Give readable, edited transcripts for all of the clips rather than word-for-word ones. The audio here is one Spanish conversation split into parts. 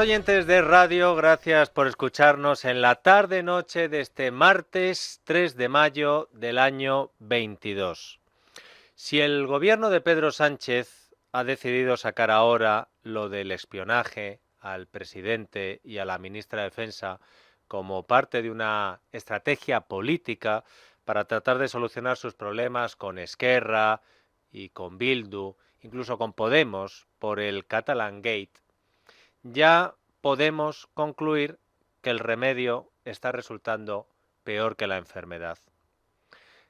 Oyentes de radio, gracias por escucharnos en la tarde-noche de este martes 3 de mayo del año 22. Si el gobierno de Pedro Sánchez ha decidido sacar ahora lo del espionaje al presidente y a la ministra de Defensa como parte de una estrategia política para tratar de solucionar sus problemas con Esquerra y con Bildu, incluso con Podemos, por el Catalan Gate, ya podemos concluir que el remedio está resultando peor que la enfermedad.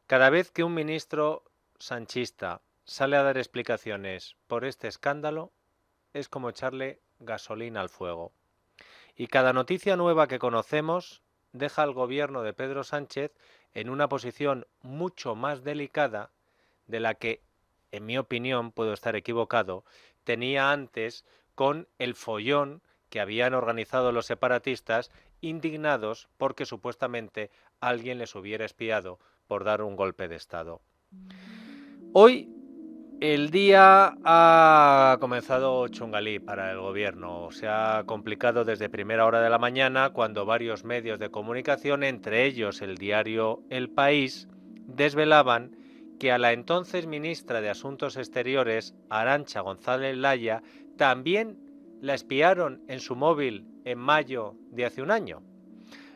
Cada vez que un ministro sanchista sale a dar explicaciones por este escándalo, es como echarle gasolina al fuego. Y cada noticia nueva que conocemos deja al gobierno de Pedro Sánchez en una posición mucho más delicada de la que, en mi opinión, puedo estar equivocado, tenía antes con el follón que habían organizado los separatistas, indignados porque supuestamente alguien les hubiera espiado por dar un golpe de Estado. Hoy el día ha comenzado chungalí para el gobierno. Se ha complicado desde primera hora de la mañana cuando varios medios de comunicación, entre ellos el diario El País, desvelaban que a la entonces ministra de Asuntos Exteriores, Arantxa González Laya, también la espiaron en su móvil en mayo de hace un año.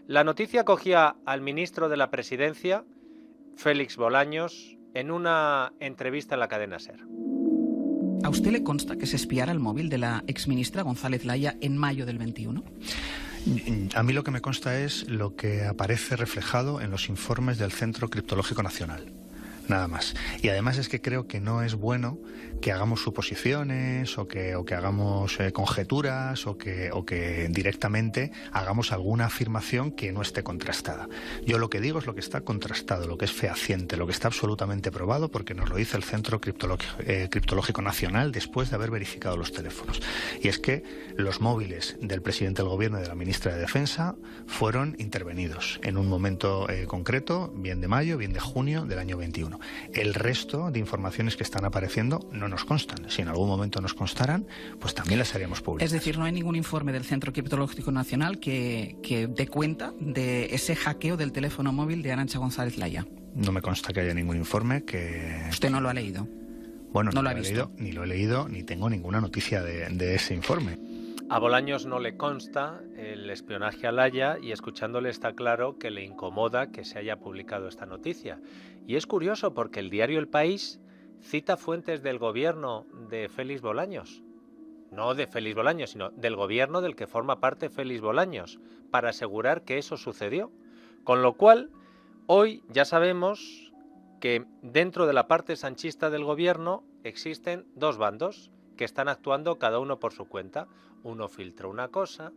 La noticia cogía al ministro de la Presidencia, Félix Bolaños, en una entrevista en la cadena SER. ¿A usted le consta que se espiara el móvil de la exministra González Laya en mayo del 21? A mí lo que me consta es lo que aparece reflejado en los informes del Centro Criptológico Nacional. Nada más. Y además es que creo que no es bueno que hagamos suposiciones o que hagamos conjeturas o que directamente hagamos alguna afirmación que no esté contrastada. Yo lo que digo es lo que está contrastado, lo que es fehaciente, lo que está absolutamente probado, porque nos lo dice el Centro Criptológico Nacional después de haber verificado los teléfonos. Y es que los móviles del presidente del Gobierno y de la ministra de Defensa fueron intervenidos en un momento concreto, bien de mayo, bien de junio del año 21. El resto de informaciones que están apareciendo no nos constan. Si en algún momento nos constaran, pues también las haríamos públicas. Es decir, no hay ningún informe del Centro Criptológico Nacional que dé cuenta de ese hackeo del teléfono móvil de Arantxa González Laya. No me consta que haya ningún informe que... ¿Usted no lo ha leído? Bueno, no no lo ha he visto. leído, ni lo he leído, ni tengo ninguna noticia de ese informe. A Bolaños no le consta el espionaje a Laya y escuchándole está claro que le incomoda que se haya publicado esta noticia. Y es curioso porque el diario El País cita fuentes del gobierno de Félix Bolaños. No de Félix Bolaños, sino del gobierno del que forma parte Félix Bolaños, para asegurar que eso sucedió. Con lo cual, hoy ya sabemos que dentro de la parte sanchista del gobierno existen dos bandos que están actuando cada uno por su cuenta. Uno filtra una cosa,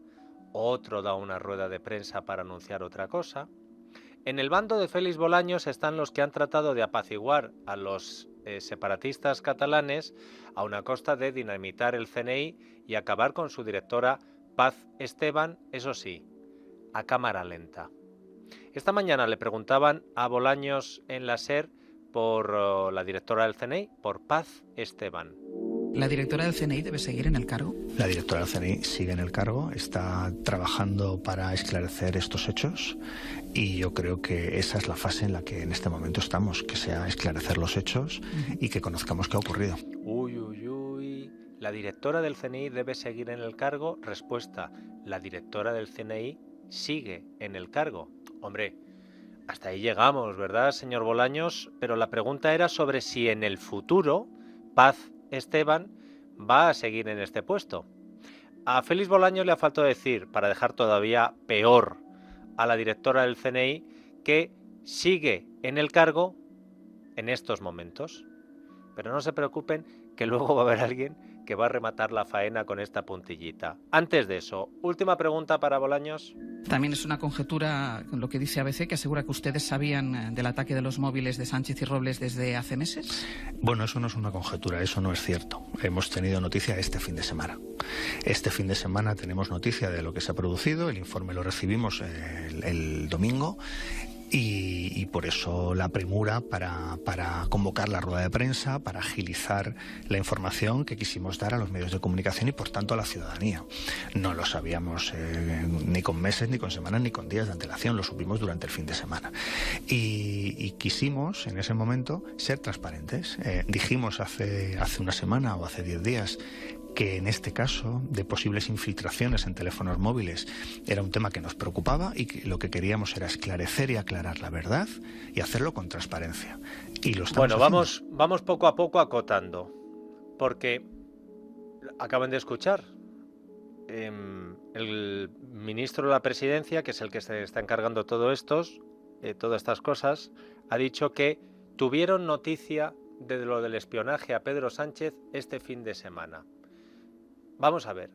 otro da una rueda de prensa para anunciar otra cosa. En el bando de Félix Bolaños están los que han tratado de apaciguar a los separatistas catalanes a una costa de dinamitar el CNI y acabar con su directora Paz Esteban, eso sí, a cámara lenta. Esta mañana le preguntaban a Bolaños en la SER por la directora del CNI, por Paz Esteban. ¿La directora del CNI debe seguir en el cargo? La directora del CNI sigue en el cargo, está trabajando para esclarecer estos hechos y yo creo que esa es la fase en la que en este momento estamos, que sea esclarecer los hechos y que conozcamos qué ha ocurrido. Uy. ¿La directora del CNI debe seguir en el cargo? Respuesta, la directora del CNI sigue en el cargo. Hombre, hasta ahí llegamos, ¿verdad, señor Bolaños? Pero la pregunta era sobre si en el futuro Paz Esteban va a seguir en este puesto. A Félix Bolaños le ha faltado decir, para dejar todavía peor a la directora del CNI, que sigue en el cargo en estos momentos. Pero no se preocupen, que luego va a haber alguien que va a rematar la faena con esta puntillita. Antes de eso, última pregunta para Bolaños. También es una conjetura lo que dice ABC, que asegura que ustedes sabían del ataque de los móviles de Sánchez y Robles desde hace meses. Bueno, eso no es una conjetura, eso no es cierto. Hemos tenido noticia este fin de semana. Este fin de semana tenemos noticia de lo que se ha producido, el informe lo recibimos el domingo Y por eso la premura para convocar la rueda de prensa, para agilizar la información que quisimos dar a los medios de comunicación y por tanto a la ciudadanía. No lo sabíamos ni con meses, ni con semanas, ni con días de antelación, lo supimos durante el fin de semana. Y quisimos en ese momento ser transparentes. Dijimos hace una semana o hace 10 días que en este caso de posibles infiltraciones en teléfonos móviles era un tema que nos preocupaba y que lo que queríamos era esclarecer y aclarar la verdad y hacerlo con transparencia. Y lo estamos haciendo. Vamos poco a poco acotando, porque acaban de escuchar el ministro de la Presidencia, que es el que se está encargando todas estas cosas, ha dicho que tuvieron noticia de lo del espionaje a Pedro Sánchez este fin de semana. Vamos a ver,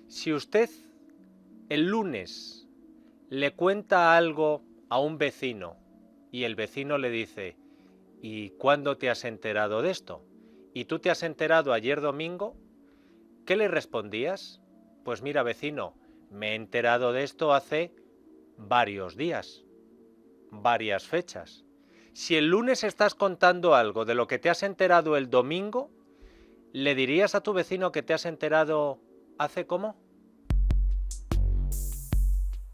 si usted el lunes le cuenta algo a un vecino y el vecino le dice: ¿y cuándo te has enterado de esto? Y tú te has enterado ayer domingo, ¿qué le respondías? Pues mira, vecino, me he enterado de esto hace varios días, varias fechas. Si el lunes estás contando algo de lo que te has enterado el domingo, ¿le dirías a tu vecino que te has enterado hace cómo?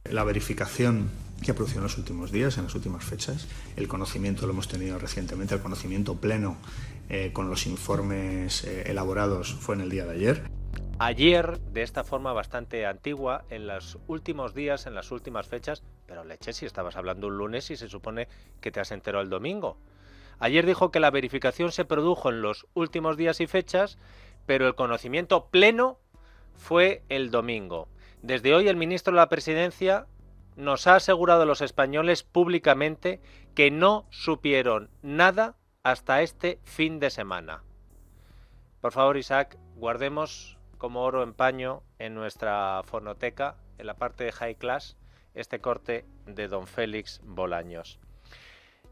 La verificación que ha producido en los últimos días, en las últimas fechas, el conocimiento lo hemos tenido recientemente, el conocimiento pleno con los informes elaborados fue en el día de ayer. Ayer, de esta forma bastante antigua, en los últimos días, en las últimas fechas, pero leche, si estabas hablando un lunes y se supone que te has enterado el domingo. Ayer dijo que la verificación se produjo en los últimos días y fechas, pero el conocimiento pleno fue el domingo. Desde hoy el ministro de la Presidencia nos ha asegurado a los españoles públicamente que no supieron nada hasta este fin de semana. Por favor, Isaac, guardemos como oro en paño en nuestra fonoteca, en la parte de High Class, este corte de don Félix Bolaños.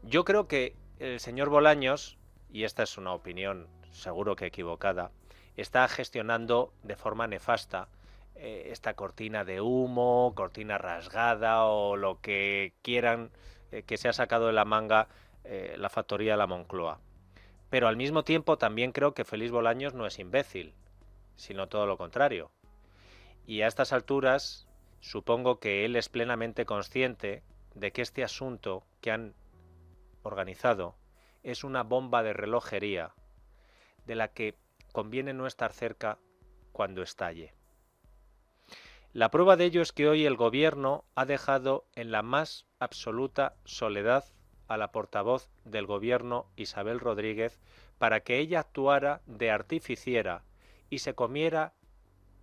Yo creo que el señor Bolaños, y esta es una opinión seguro que equivocada, está gestionando de forma nefasta esta cortina de humo, cortina rasgada o lo que quieran que se ha sacado de la manga la factoría de la Moncloa. Pero al mismo tiempo también creo que Félix Bolaños no es imbécil, sino todo lo contrario. Y a estas alturas supongo que él es plenamente consciente de que este asunto que han organizado es una bomba de relojería de la que conviene no estar cerca cuando estalle. La prueba de ello es que hoy el gobierno ha dejado en la más absoluta soledad a la portavoz del gobierno, Isabel Rodríguez, para que ella actuara de artificiera y se comiera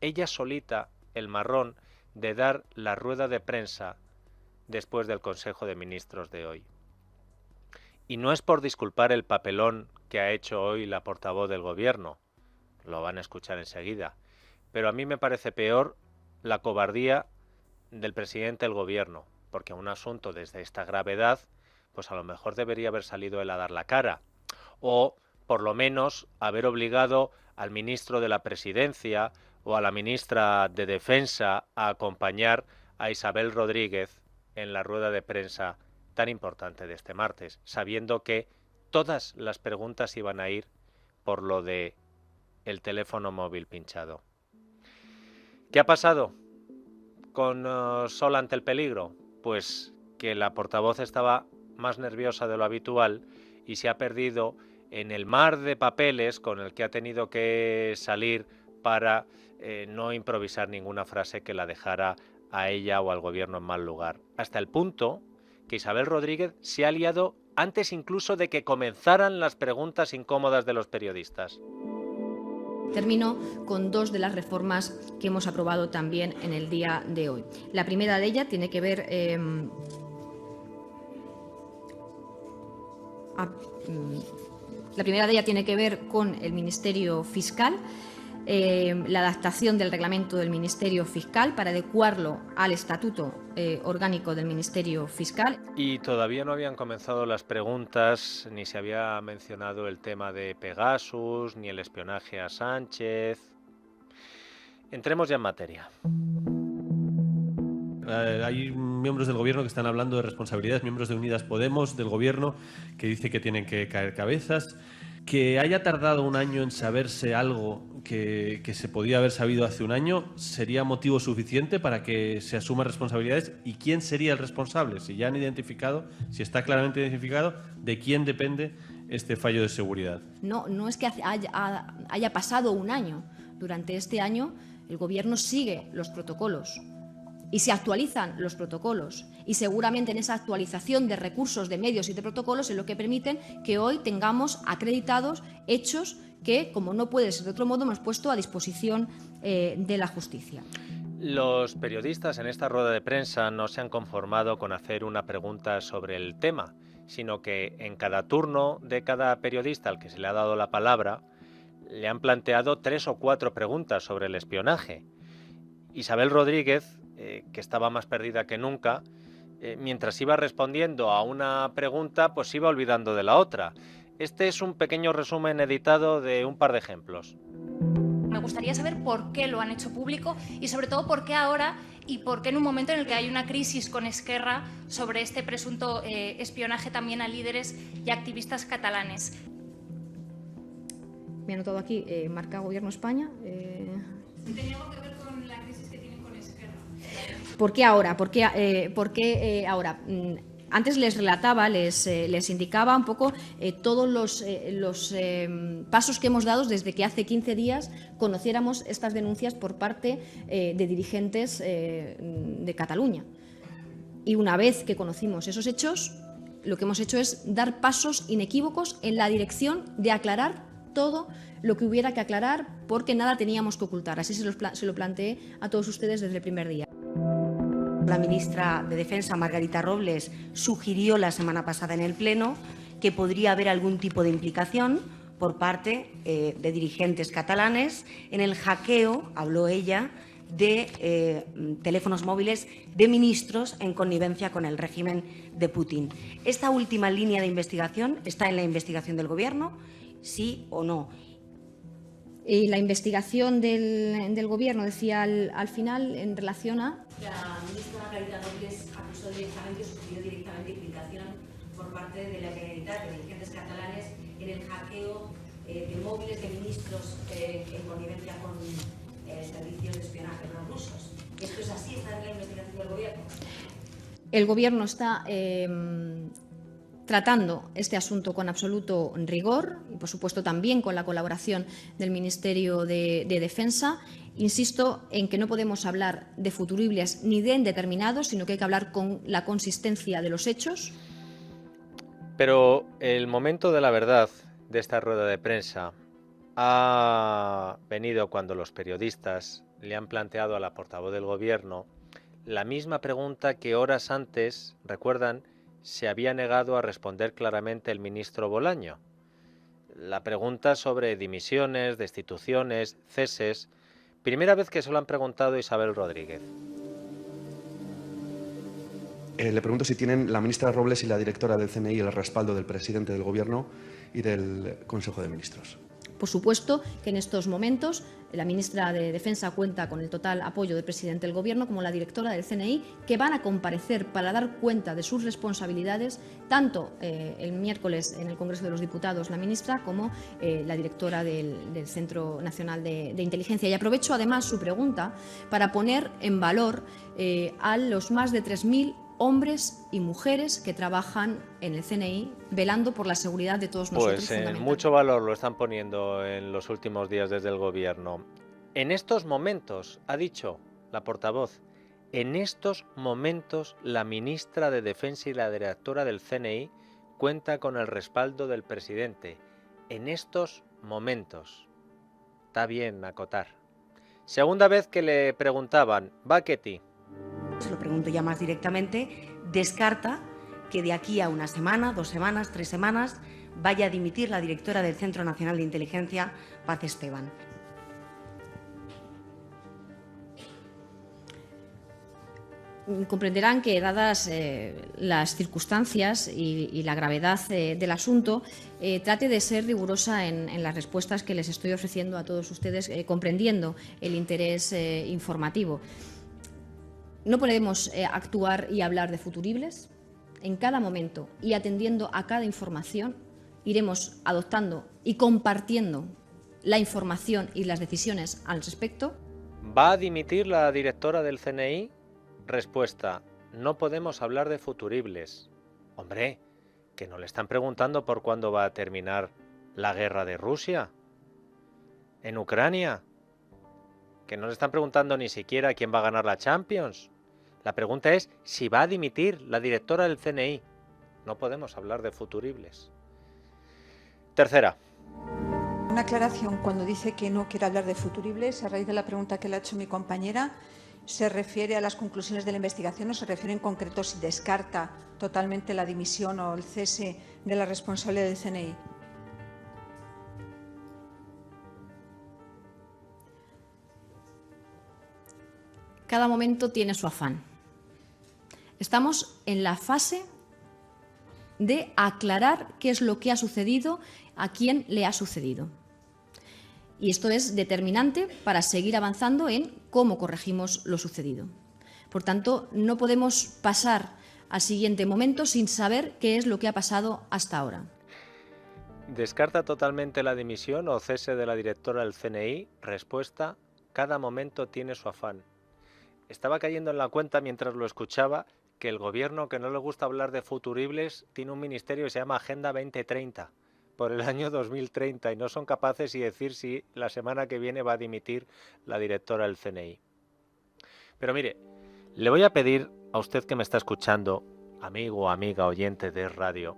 ella solita el marrón de dar la rueda de prensa después del Consejo de Ministros de hoy. Y no es por disculpar el papelón que ha hecho hoy la portavoz del gobierno, lo van a escuchar enseguida, pero a mí me parece peor la cobardía del presidente del gobierno, porque un asunto desde esta gravedad, pues a lo mejor debería haber salido él a dar la cara, o por lo menos haber obligado al ministro de la Presidencia o a la ministra de Defensa a acompañar a Isabel Rodríguez en la rueda de prensa tan importante de este martes, sabiendo que todas las preguntas iban a ir por lo de el teléfono móvil pinchado. ¿Qué ha pasado con Sol ante el peligro? Pues que la portavoz estaba más nerviosa de lo habitual y se ha perdido en el mar de papeles con el que ha tenido que salir para no improvisar ninguna frase que la dejara a ella o al gobierno en mal lugar. Hasta el punto que Isabel Rodríguez se ha liado antes incluso de que comenzaran las preguntas incómodas de los periodistas. Termino con dos de las reformas que hemos aprobado también en el día de hoy. La primera de ellas tiene que ver con el Ministerio Fiscal, la adaptación del reglamento del Ministerio Fiscal para adecuarlo al Estatuto Orgánico del Ministerio Fiscal. Y todavía no habían comenzado las preguntas, ni se había mencionado el tema de Pegasus, ni el espionaje a Sánchez. Entremos ya en materia. Hay miembros del Gobierno que están hablando de responsabilidades, miembros de Unidas Podemos, del Gobierno, que dice que tienen que caer cabezas. Que haya tardado un año en saberse algo que se podía haber sabido hace un año, ¿sería motivo suficiente para que se asuman responsabilidades? ¿Y quién sería el responsable? Si ya han identificado, si está claramente identificado, ¿de quién depende este fallo de seguridad? No es que haya pasado un año. Durante este año el Gobierno sigue los protocolos y se actualizan los protocolos. Y seguramente en esa actualización de recursos, de medios y de protocolos es lo que permiten que hoy tengamos acreditados hechos que, como no puede ser de otro modo, hemos puesto a disposición de la justicia. Los periodistas en esta rueda de prensa no se han conformado con hacer una pregunta sobre el tema, sino que en cada turno de cada periodista al que se le ha dado la palabra, le han planteado 3 o 4 preguntas sobre el espionaje. Isabel Rodríguez, que estaba más perdida que nunca, mientras iba respondiendo a una pregunta, pues iba olvidando de la otra. Este es un pequeño resumen editado de un par de ejemplos. Me gustaría saber por qué lo han hecho público y sobre todo por qué ahora y por qué en un momento en el que hay una crisis con Esquerra sobre este presunto espionaje también a líderes y activistas catalanes. Me he anotado aquí, marca Gobierno España. ¿Tenía algo que ver con la crisis que tienen con Esquerra? ¿Por qué ahora? ¿Por qué ahora? Antes les relataba, les indicaba un poco todos los pasos que hemos dado desde que hace 15 días conociéramos estas denuncias por parte de dirigentes de Cataluña. Y una vez que conocimos esos hechos, lo que hemos hecho es dar pasos inequívocos en la dirección de aclarar todo lo que hubiera que aclarar, porque nada teníamos que ocultar. Así se lo planteé a todos ustedes desde el primer día. La ministra de Defensa, Margarita Robles, sugirió la semana pasada en el Pleno que podría haber algún tipo de implicación por parte de dirigentes catalanes en el hackeo, habló ella, de teléfonos móviles de ministros en connivencia con el régimen de Putin. ¿Esta última línea de investigación está en la investigación del Gobierno? ¿Sí o no? Y la investigación del Gobierno, decía al final, en relación a... La ministra Margarita Robles acusó directamente o sugirió directamente implicación por parte de la Generalitat, de dirigentes catalanes, en el hackeo de móviles de ministros en connivencia con servicios de espionaje rusos. ¿Esto es así? ¿Está en la investigación del Gobierno? El Gobierno está tratando este asunto con absoluto rigor y, por supuesto, también con la colaboración del Ministerio de Defensa. Insisto en que no podemos hablar de futuribles ni de indeterminados, sino que hay que hablar con la consistencia de los hechos. Pero el momento de la verdad de esta rueda de prensa ha venido cuando los periodistas le han planteado a la portavoz del Gobierno la misma pregunta que horas antes, recuerdan, se había negado a responder claramente el ministro Bolaño. La pregunta sobre dimisiones, destituciones, ceses. Primera vez que se lo han preguntado a Isabel Rodríguez. Le pregunto si tienen la ministra Robles y la directora del CNI el respaldo del presidente del Gobierno y del Consejo de Ministros. Por supuesto que en estos momentos la ministra de Defensa cuenta con el total apoyo del presidente del Gobierno, como la directora del CNI, que van a comparecer para dar cuenta de sus responsabilidades, tanto el miércoles en el Congreso de los Diputados la ministra como la directora del Centro Nacional de Inteligencia. Y aprovecho además su pregunta para poner en valor a los más de 3.000 hombres y mujeres que trabajan en el CNI velando por la seguridad de todos nosotros. Pues mucho valor lo están poniendo en los últimos días desde el Gobierno. En estos momentos, ha dicho la portavoz, en estos momentos la ministra de Defensa y la directora del CNI cuenta con el respaldo del presidente. En estos momentos. Está bien acotar. Segunda vez que le preguntaban, Baketty. Se lo pregunto ya más directamente, descarta que de aquí a una semana, 2 semanas, 3 semanas, vaya a dimitir la directora del Centro Nacional de Inteligencia, Paz Esteban. Comprenderán que, dadas las circunstancias y la gravedad del asunto, trate de ser rigurosa en las respuestas que les estoy ofreciendo a todos ustedes, comprendiendo el interés informativo. No podemos actuar y hablar de futuribles. En cada momento y atendiendo a cada información, iremos adoptando y compartiendo la información y las decisiones al respecto. ¿Va a dimitir la directora del CNI? Respuesta: no podemos hablar de futuribles. Hombre, que no le están preguntando por cuándo va a terminar la guerra de Rusia en Ucrania. Que no le están preguntando ni siquiera quién va a ganar la Champions. La pregunta es si va a dimitir la directora del CNI. No podemos hablar de futuribles. Tercera. Una aclaración, cuando dice que no quiere hablar de futuribles, a raíz de la pregunta que le ha hecho mi compañera, ¿se refiere a las conclusiones de la investigación o se refiere en concreto si descarta totalmente la dimisión o el cese de la responsable del CNI? Cada momento tiene su afán. Estamos en la fase de aclarar qué es lo que ha sucedido, a quién le ha sucedido. Y esto es determinante para seguir avanzando en cómo corregimos lo sucedido. Por tanto, no podemos pasar al siguiente momento sin saber qué es lo que ha pasado hasta ahora. ¿Descarta totalmente la dimisión o cese de la directora del CNI? Respuesta: cada momento tiene su afán. Estaba cayendo en la cuenta mientras lo escuchaba que el gobierno, que no le gusta hablar de futuribles, tiene un ministerio que se llama Agenda 2030 por el año 2030 y no son capaces de decir si la semana que viene va a dimitir la directora del CNI. Pero mire, le voy a pedir a usted que me está escuchando, amigo o amiga oyente de radio,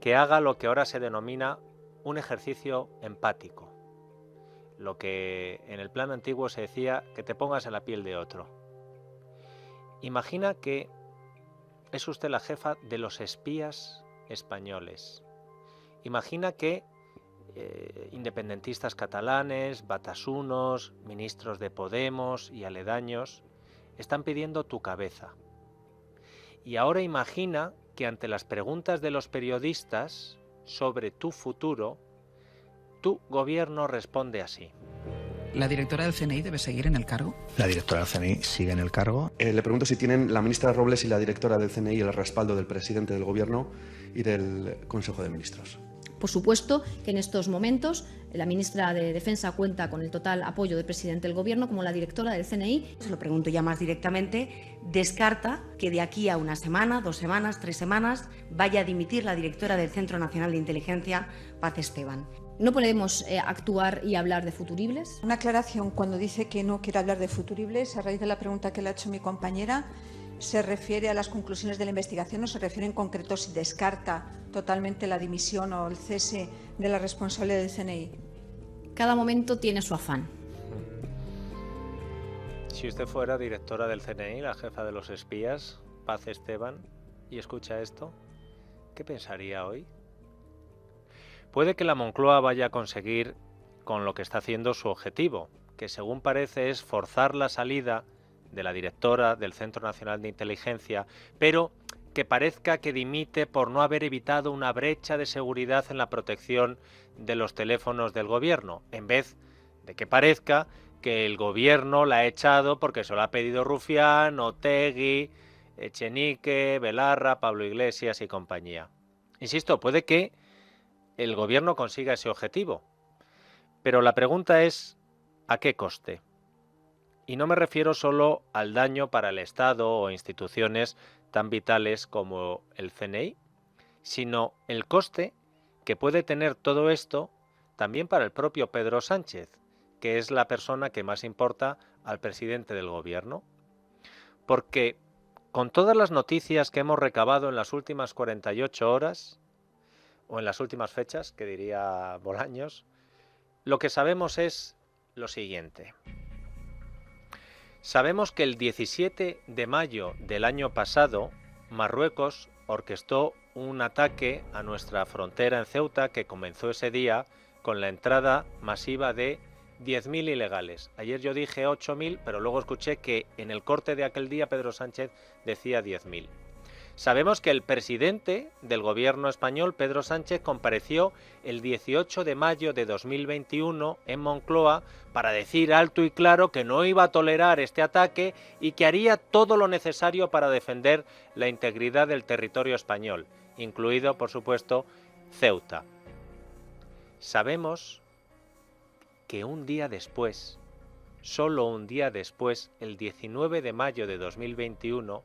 que haga lo que ahora se denomina un ejercicio empático. Lo que en el plano antiguo se decía que te pongas en la piel de otro. Imagina que es usted la jefa de los espías españoles. Imagina que independentistas catalanes, batasunos, ministros de Podemos y aledaños están pidiendo tu cabeza. Y ahora imagina que ante las preguntas de los periodistas sobre tu futuro, tu gobierno responde así. ¿La directora del CNI debe seguir en el cargo? La directora del CNI sigue en el cargo. Le pregunto si tienen la ministra Robles y la directora del CNI el respaldo del presidente del Gobierno y del Consejo de Ministros. Por supuesto que en estos momentos la ministra de Defensa cuenta con el total apoyo del presidente del Gobierno, como la directora del CNI. Se lo pregunto ya más directamente, ¿descarta que de aquí a una semana, 2 semanas, 3 semanas vaya a dimitir la directora del Centro Nacional de Inteligencia, Paz Esteban? No podemos actuar y hablar de futuribles. Una aclaración, cuando dice que no quiere hablar de futuribles, a raíz de la pregunta que le ha hecho mi compañera, ¿se refiere a las conclusiones de la investigación o se refiere en concreto si descarta totalmente la dimisión o el cese de la responsable del CNI? Cada momento tiene su afán. Si usted fuera directora del CNI, la jefa de los espías, Paz Esteban, y escucha esto, ¿qué pensaría hoy? Puede que la Moncloa vaya a conseguir con lo que está haciendo su objetivo, que según parece es forzar la salida de la directora del Centro Nacional de Inteligencia, pero que parezca que dimite por no haber evitado una brecha de seguridad en la protección de los teléfonos del gobierno, en vez de que parezca que el gobierno la ha echado porque se lo ha pedido Rufián, Otegi, Echenique, Belarra, Pablo Iglesias y compañía. Insisto, puede que el gobierno consiga ese objetivo, pero la pregunta es ¿a qué coste? Y no me refiero solo al daño para el Estado o instituciones tan vitales como el CNI, sino el coste que puede tener todo esto también para el propio Pedro Sánchez, que es la persona que más importa al presidente del gobierno. Porque con todas las noticias que hemos recabado en las últimas 48 horas, o en las últimas fechas, que diría Bolaños, lo que sabemos es lo siguiente. Sabemos que el 17 de mayo del año pasado, Marruecos orquestó un ataque a nuestra frontera en Ceuta que comenzó ese día con la entrada masiva de 10.000 ilegales. Ayer yo dije 8.000, pero luego escuché que en el corte de aquel día Pedro Sánchez decía 10.000. Sabemos que el presidente del gobierno español, Pedro Sánchez, compareció el 18 de mayo de 2021 en Moncloa para decir alto y claro que no iba a tolerar este ataque y que haría todo lo necesario para defender la integridad del territorio español, incluido, por supuesto, Ceuta. Sabemos que un día después, solo un día después, el 19 de mayo de 2021,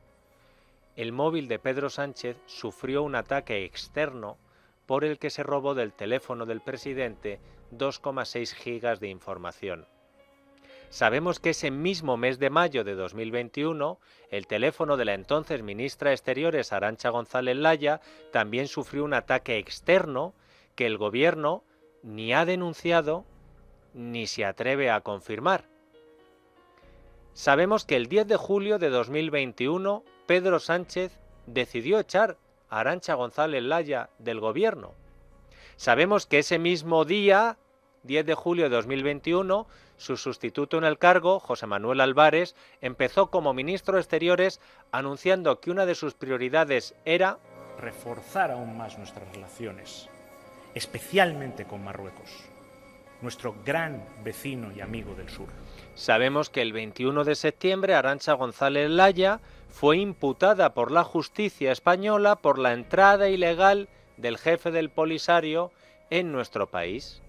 el móvil de Pedro Sánchez sufrió un ataque externo por el que se robó del teléfono del presidente 2,6 gigas de información. Sabemos que ese mismo mes de mayo de 2021, el teléfono de la entonces ministra de Exteriores, Arantxa González Laya, también sufrió un ataque externo que el gobierno ni ha denunciado ni se atreve a confirmar. Sabemos que el 10 de julio de 2021 Pedro Sánchez decidió echar a Arantxa González Laya del gobierno. Sabemos que ese mismo día, 10 de julio de 2021, su sustituto en el cargo, José Manuel Álvarez, empezó como ministro de Exteriores anunciando que una de sus prioridades era reforzar aún más nuestras relaciones, especialmente con Marruecos, nuestro gran vecino y amigo del sur. Sabemos que el 21 de septiembre Arantxa González Laya fue imputada por la justicia española por la entrada ilegal del jefe del Polisario en nuestro país.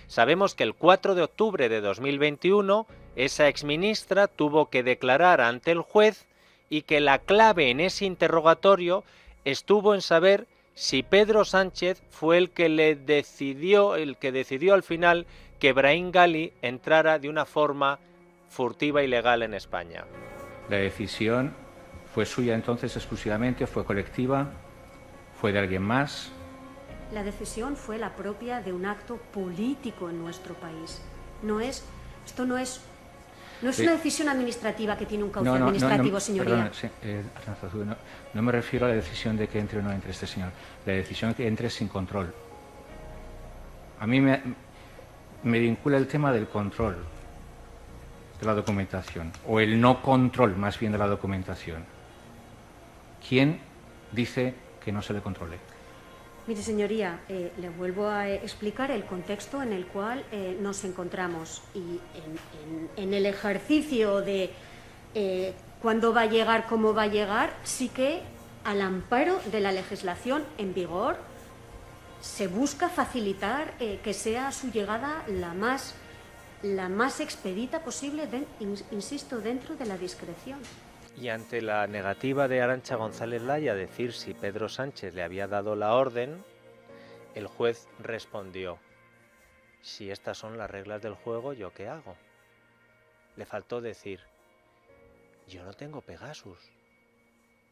Sabemos que el 4 de octubre de 2021 esa exministra tuvo que declarar ante el juez y que la clave en ese interrogatorio estuvo en saber si Pedro Sánchez fue el que decidió al final que Brahim Gali entrara de una forma furtiva y legal en España. La decisión fue suya entonces exclusivamente, fue colectiva, fue de alguien más. La decisión fue la propia de un acto político en nuestro país. Esto no es una decisión administrativa que tiene un cauce administrativo, señoría. Perdón, no me refiero a la decisión de que entre o no entre este señor. La decisión de que entre sin control. A mí me vincula el tema del control de la documentación, o el no control más bien de la documentación. ¿Quién dice que no se le controle? Mire, señoría, le vuelvo a explicar el contexto en el cual nos encontramos y en el ejercicio de cuándo va a llegar, cómo va a llegar, sí que al amparo de la legislación en vigor se busca facilitar que sea su llegada la más expedita posible, insisto, dentro de la discreción. Y ante la negativa de Arantxa González Laya a decir si Pedro Sánchez le había dado la orden, el juez respondió: si estas son las reglas del juego, ¿yo qué hago? Le faltó decir: yo no tengo Pegasus,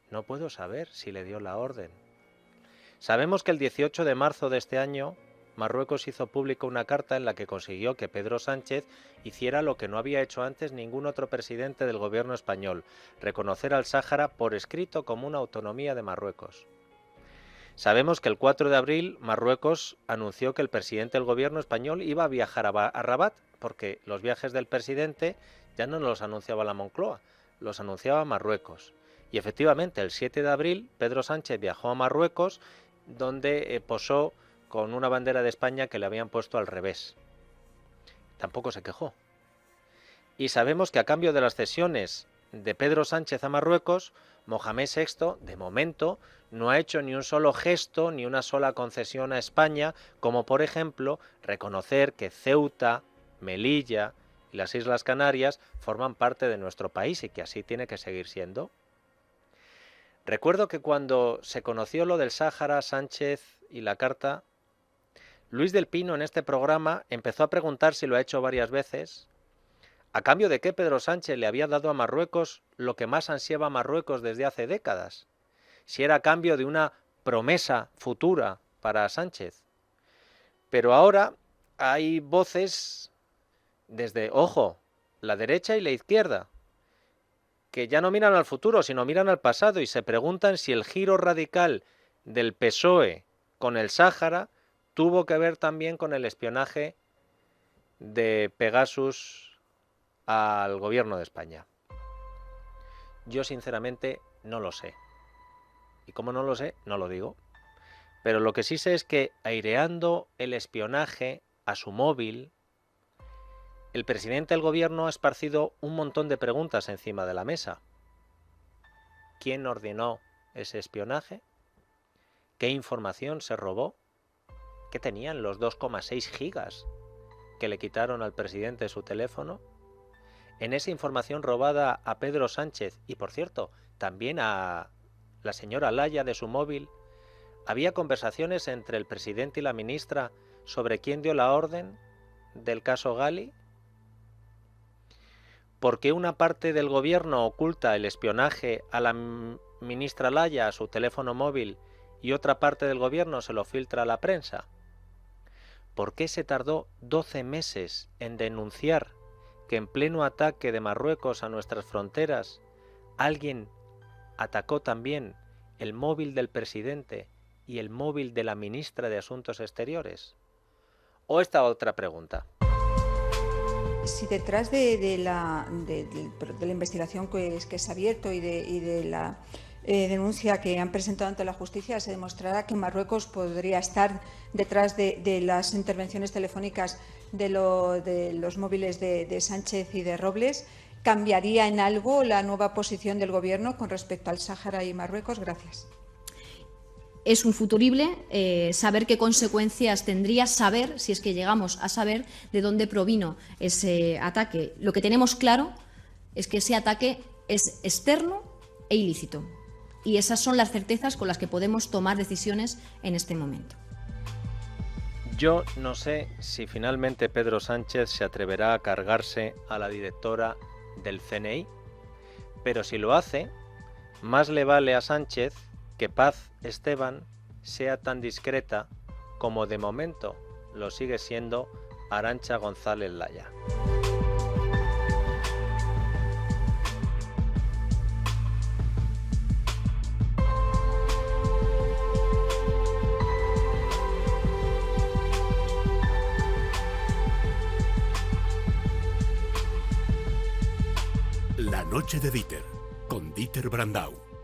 no puedo saber si le dio la orden. Sabemos que el 18 de marzo de este año Marruecos hizo pública una carta en la que consiguió que Pedro Sánchez hiciera lo que no había hecho antes ningún otro presidente del gobierno español: reconocer al Sáhara por escrito como una autonomía de Marruecos. Sabemos que el 4 de abril Marruecos anunció que el presidente del gobierno español iba a viajar a Rabat, porque los viajes del presidente ya no los anunciaba la Moncloa, los anunciaba Marruecos. Y efectivamente, el 7 de abril Pedro Sánchez viajó a Marruecos, donde posó con una bandera de España que le habían puesto al revés. Tampoco se quejó. Y sabemos que a cambio de las cesiones de Pedro Sánchez a Marruecos, Mohamed VI, de momento, no ha hecho ni un solo gesto ni una sola concesión a España, como por ejemplo reconocer que Ceuta, Melilla y las Islas Canarias forman parte de nuestro país y que así tiene que seguir siendo. Recuerdo que cuando se conoció lo del Sáhara, Sánchez y la carta, Luis del Pino en este programa empezó a preguntar, si lo ha hecho varias veces, a cambio de qué Pedro Sánchez le había dado a Marruecos lo que más ansiaba Marruecos desde hace décadas, si era a cambio de una promesa futura para Sánchez. Pero ahora hay voces desde, ojo, la derecha y la izquierda, que ya no miran al futuro, sino miran al pasado y se preguntan si el giro radical del PSOE con el Sáhara tuvo que ver también con el espionaje de Pegasus al gobierno de España. Yo sinceramente no lo sé. Y como no lo sé, no lo digo. Pero lo que sí sé es que, aireando el espionaje a su móvil, el presidente del gobierno ha esparcido un montón de preguntas encima de la mesa. ¿Quién ordenó ese espionaje? ¿Qué información se robó? ¿Qué tenían los 2,6 gigas que le quitaron al presidente de su teléfono? En esa información robada a Pedro Sánchez y, por cierto, también a la señora Laya de su móvil, ¿había conversaciones entre el presidente y la ministra sobre quién dio la orden del caso Gali? ¿Por qué una parte del gobierno oculta el espionaje a la ministra Laya a su teléfono móvil y otra parte del gobierno se lo filtra a la prensa? ¿Por qué se tardó 12 meses en denunciar que en pleno ataque de Marruecos a nuestras fronteras alguien atacó también el móvil del presidente y el móvil de la ministra de Asuntos Exteriores? ¿O esta otra pregunta? Si detrás de la investigación que se ha abierto y de la denuncia que han presentado ante la justicia se demostrará que Marruecos podría estar detrás de las intervenciones telefónicas de los móviles de Sánchez y de Robles, ¿cambiaría en algo la nueva posición del Gobierno con respecto al Sáhara y Marruecos? Gracias. Es un futurible saber qué consecuencias tendría, saber, si es que llegamos a saber, de dónde provino ese ataque. Lo que tenemos claro es que ese ataque es externo e ilícito. Y esas son las certezas con las que podemos tomar decisiones en este momento. Yo no sé si finalmente Pedro Sánchez se atreverá a cargarse a la directora del CNI, pero si lo hace, más le vale a Sánchez que Paz Esteban sea tan discreta como de momento lo sigue siendo Arantxa González Laya. La noche de Dieter, con Dieter Brandau.